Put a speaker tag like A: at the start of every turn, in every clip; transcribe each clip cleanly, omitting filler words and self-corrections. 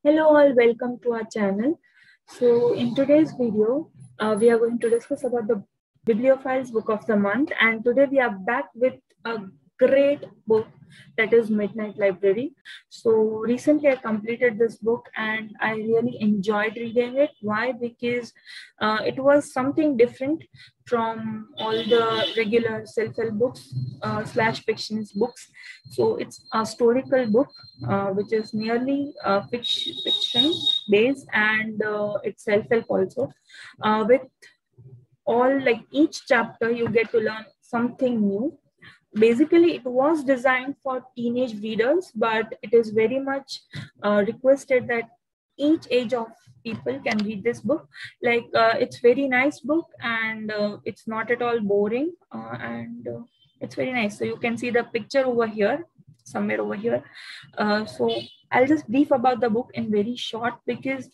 A: Hello all, welcome to our channel. So in today's video, we are going to discuss about the Bibliophiles Book of the Month, and today we are back with a great book that is Midnight Library. So recently I completed this book and I really enjoyed reading it. Why? Because it was something different from all the regular self-help books slash fictions books. So it's a historical book which is nearly fiction based, and it's self-help also, with all, like, each chapter you get to learn something new. Basically it was designed for teenage readers, but it is very much requested that each age of people can read this book. Like, it's very nice book, and it's not at all boring, and it's very nice. So you can see the picture over here, somewhere over here. So I'll just brief about the book in very short, because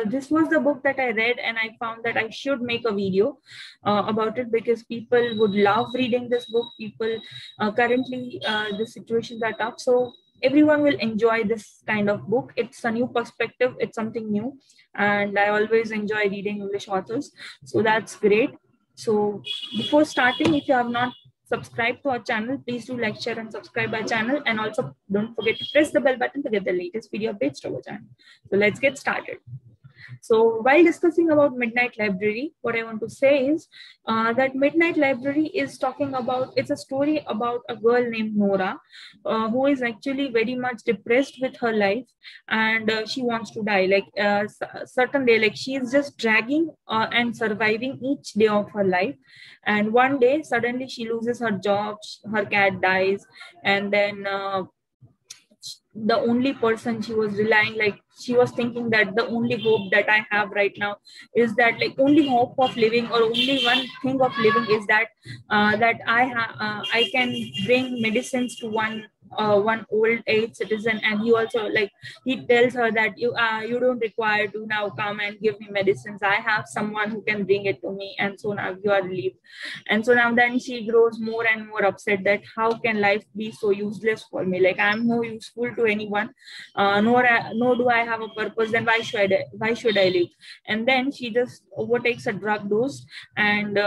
A: this was the book that I read and I found that I should make a video about it, because people would love reading this book. People currently, the situations are tough, so everyone will enjoy this kind of book. It's a new perspective, it's something new, and I always enjoy reading English authors, so that's great. So before starting, if you have not subscribed to our channel, please do like, share and subscribe our channel, and also don't forget to press the bell button to get the latest video updates to our channel. So let's get started. So while discussing about Midnight Library, what I want to say is that Midnight Library is talking about, it's a story about a girl named Nora, who is actually very much depressed with her life, and she wants to die. Like, certain day, like, she is just dragging and surviving each day of her life. And one day, suddenly she loses her job, her cat dies, and then the only person she was relying, like, she was thinking that the only hope that I have right now is that, like, only hope of living, or only one thing of living is that I can bring medicines to one old age citizen. And he also, like, he tells her that you don't require to now come and give me medicines, I have someone who can bring it to me, and so now you are relieved. And so now then she grows more and more upset that how can life be so useless for me, like, I'm no useful to anyone, nor do I have a purpose, then why should I live? And then she just overtakes a drug dose, and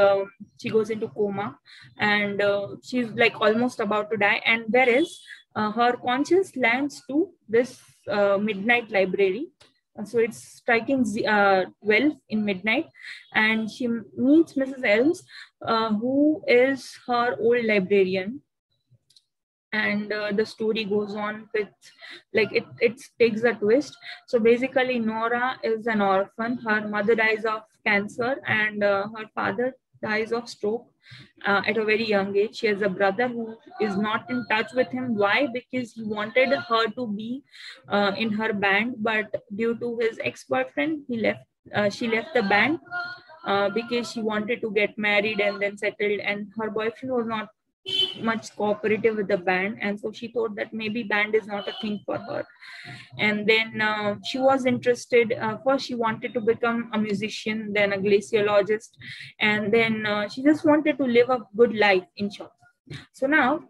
A: she goes into coma, and she's like almost about to die. And whereas her conscience lands to this Midnight Library. So it's striking 12 in midnight, and she meets Mrs. Elms, who is her old librarian. And the story goes on with, like, it takes a twist. So basically Nora is an orphan. Her mother dies of cancer, and her father dies of stroke at a very young age. She has a brother who is not in touch with him. Why? Because he wanted her to be in her band, but due to his ex-boyfriend, she left the band because she wanted to get married and then settled, and her boyfriend was not much cooperative with the band, and so she thought that maybe band is not a thing for her. And then she was interested, first she wanted to become a musician, then a glaciologist, and then she just wanted to live a good life, in short. So now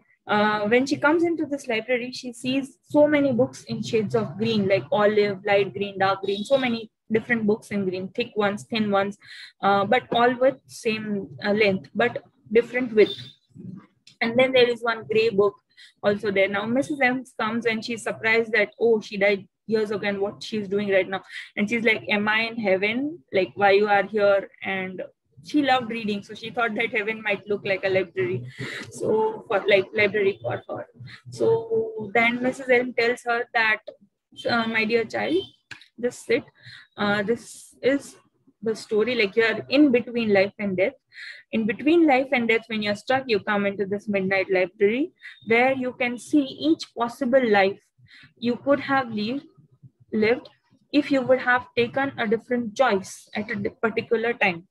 A: when she comes into this library, she sees so many books in shades of green, like olive, light green, dark green, so many different books in green, thick ones, thin ones, but all with same length but different width. And then there is one gray book also there. Now Mrs. Ems comes and she's surprised that, oh, she died years ago, and what she's doing right now. And she's like, am I in heaven? Like, why you are here? And she loved reading, so she thought that heaven might look like a library, so for, like, library for her. So then Mrs. Elm tells her that, my dear child, just sit. This is the story, like, you are in between life and death. In between life and death, when you're stuck, you come into this Midnight Library, where you can see each possible life you could have lived if you would have taken a different choice at a particular time.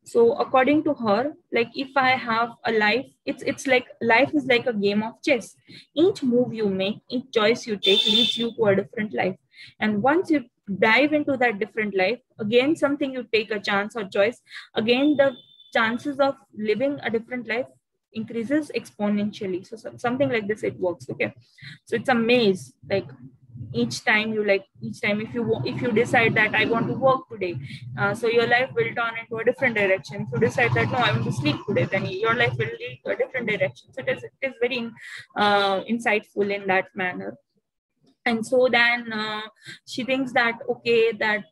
A: So according to her, like, if I have a life, it's like life is like a game of chess. Each move you make, each choice you take leads you to a different life. And once you dive into that different life, again something you take a chance or choice, again the chances of living a different life increases exponentially. So something like this it works. Okay, so it's a maze, like, each time if you decide that I want to work today, so your life will turn into a different direction. If you decide that no, I want to sleep today, then your life will lead to a different direction. So it is very insightful in that manner. And so then she thinks that okay, that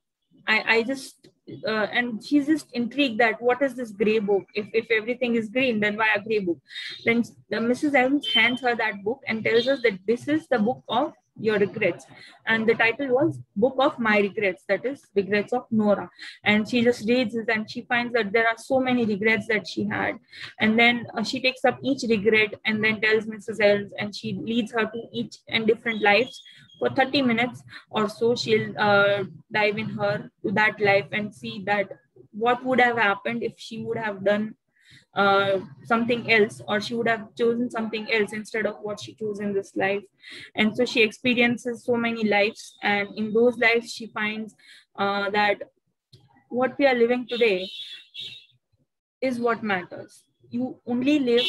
A: I just and she's just intrigued that what is this gray book? If everything is green, then why a gray book? Then Mrs. Evans hands her that book and tells us that this is the book of your regrets, and the title was Book of My Regrets, that is regrets of Nora. And she just reads it and she finds that there are so many regrets that she had, and then she takes up each regret and then tells Mrs. Evans, and she leads her to each and different lives. For 30 minutes or so, she'll dive in her to that life and see that what would have happened if she would have done something else, or she would have chosen something else instead of what she chose in this life. And so she experiences so many lives, and in those lives she finds that what we are living today is what matters. You only live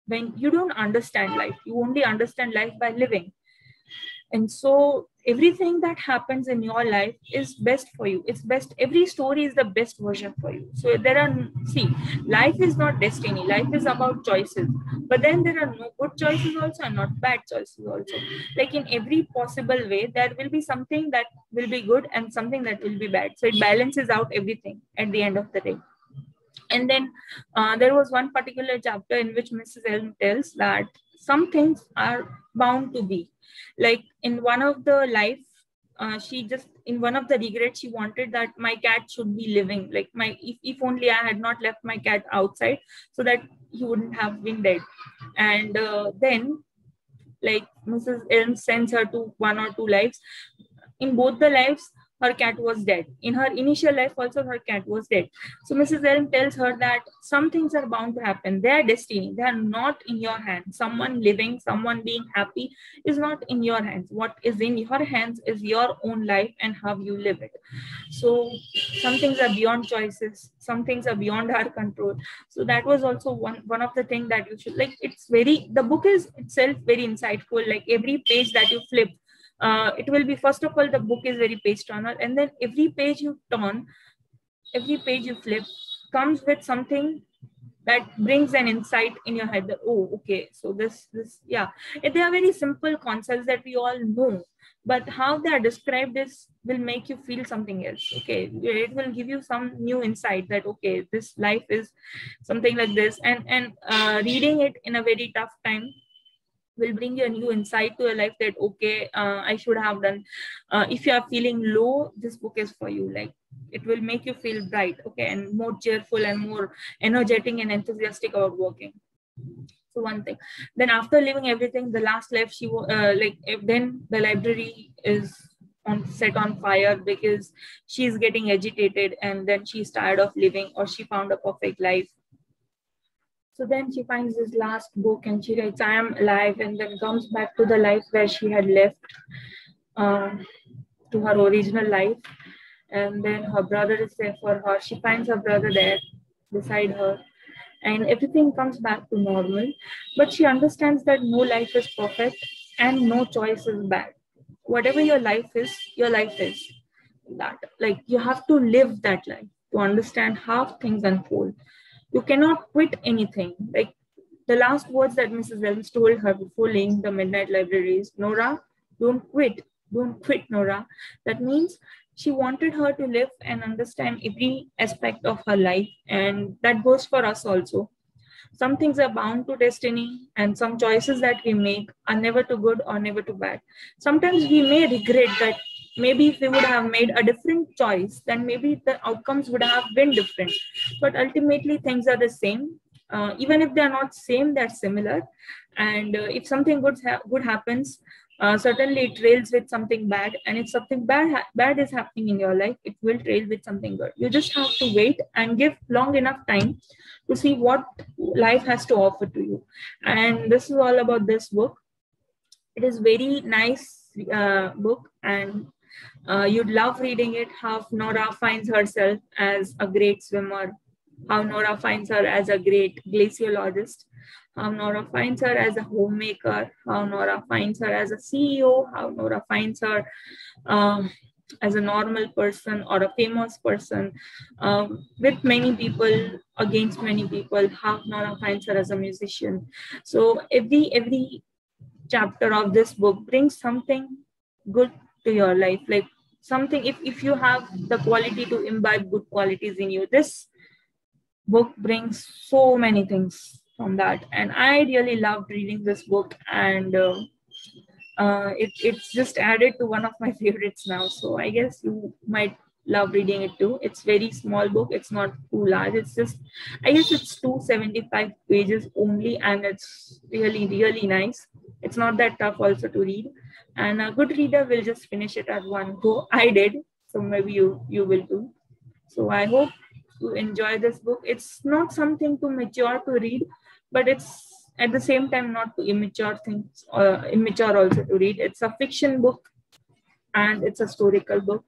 A: when you don't understand life. You only understand life by living. And so everything that happens in your life is best for you. It's best. Every story is the best version for you. So life is not destiny. Life is about choices. But then there are no good choices also and not bad choices also. Like in every possible way, there will be something that will be good and something that will be bad. So it balances out everything at the end of the day. And then there was one particular chapter in which Mrs. Elm tells that some things are bound to be. Like in one of the life, in one of the regrets, she wanted that my cat should be living. Like if only I had not left my cat outside, so that he wouldn't have been dead. And then, like Mrs. Elm sends her to one or two lives. In both the lives, her cat was dead. In her initial life also, her cat was dead. So Mrs. Elm tells her that some things are bound to happen. They are destiny. They are not in your hands. Someone living, someone being happy is not in your hands. What is in your hands is your own life and how you live it. So some things are beyond choices. Some things are beyond our control. So that was also one of the things that you should, like, the book is itself very insightful. Like every page that you flip, it will be, first of all, the book is very page turner, and then every page you turn, every page you flip comes with something that brings an insight in your head that, oh, okay, so this, yeah. They are very simple concepts that we all know, but how they are described will make you feel something else. Okay, it will give you some new insight that, okay, this life is something like this, and reading it in a very tough time will bring you a new insight to your life that, okay, I should have done. If you are feeling low, this book is for you. Like it will make you feel bright, okay, and more cheerful and more energetic and enthusiastic about working. So one thing. Then after leaving everything, the last life then the library is set on fire because she's getting agitated, and then she's tired of living, or she found a perfect life. So then she finds this last book and she writes, I am alive, and then comes back to the life where she had left, to her original life. And then her brother is there for her. She finds her brother there beside her, and everything comes back to normal. But she understands that no life is perfect and no choice is bad. Whatever your life is that. Like you have to live that life to understand how things unfold. You cannot quit anything. Like the last words that Mrs. Evans told her before leaving the Midnight Library is, Nora, don't quit. Don't quit, Nora. That means she wanted her to live and understand every aspect of her life. And that goes for us also. Some things are bound to destiny, and some choices that we make are never too good or never too bad. Sometimes we may regret that maybe if we would have made a different choice, then maybe the outcomes would have been different. But ultimately, things are the same. Even if they are not same, they're similar. And if something good happens, certainly it trails with something bad. And if something bad is happening in your life, it will trail with something good. You just have to wait and give long enough time to see what life has to offer to you. And this is all about this book. It is very nice book, and you'd love reading it. How Nora finds herself as a great swimmer, how Nora finds her as a great glaciologist, how Nora finds her as a homemaker, how Nora finds her as a CEO, how Nora finds her as a normal person or a famous person, with many people, against many people, how Nora finds her as a musician. So every chapter of this book brings something good to your life, like something, if you have the quality to imbibe good qualities in you, this book brings so many things from that. And I really loved reading this book, and it's just added to one of my favorites now. So I guess you might love reading it too. It's very small book. It's not too large. It's just, I guess it's 275 pages only, and it's really, really nice. It's not that tough also to read. And a good reader will just finish it at one go. I did. So maybe you will too. So I hope you enjoy this book. It's not something too mature to read, but it's at the same time not too immature things, immature also to read. It's a fiction book and it's a historical book,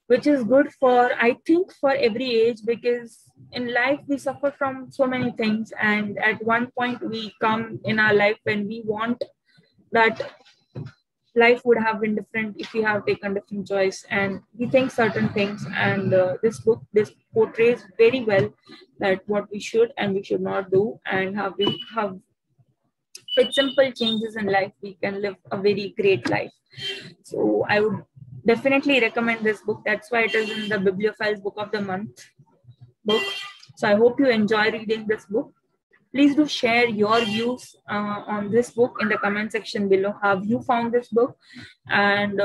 A: which is good for, I think, for every age, because in life we suffer from so many things, and at one point we come in our life when we want that life would have been different if we have taken different choice, and we think certain things. And this portrays very well that what we should and we should not do, and how we have with simple changes in life we can live a very great life. So I would definitely recommend this book. That's why it is in the Bibliophiles Book of the Month book. So I hope you enjoy reading this book. Please do share your views on this book in the comment section below. Have you found this book? And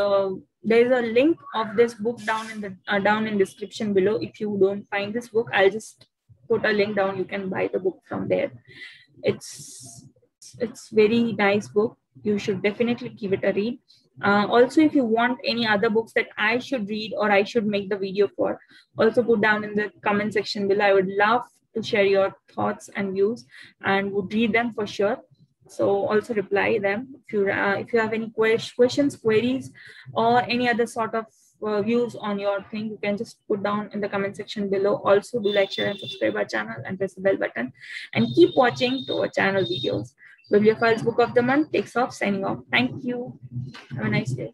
A: there's a link of this book down in the down in description below. If you don't find this book, I'll just put a link down. You can buy the book from there. It's very nice book. You should definitely give it a read. Also, if you want any other books that I should read or I should make the video for, also put down in the comment section below. I would love to share your thoughts and views, and would read them for sure. So also reply them. If you have any questions, queries, or any other sort of views on your thing, you can just put down in the comment section below. Also, do like, share, and subscribe our channel, and press the bell button, and keep watching to our channel videos. Bibliophiles Book of the Month takes off, signing off. Thank you. Have a nice day.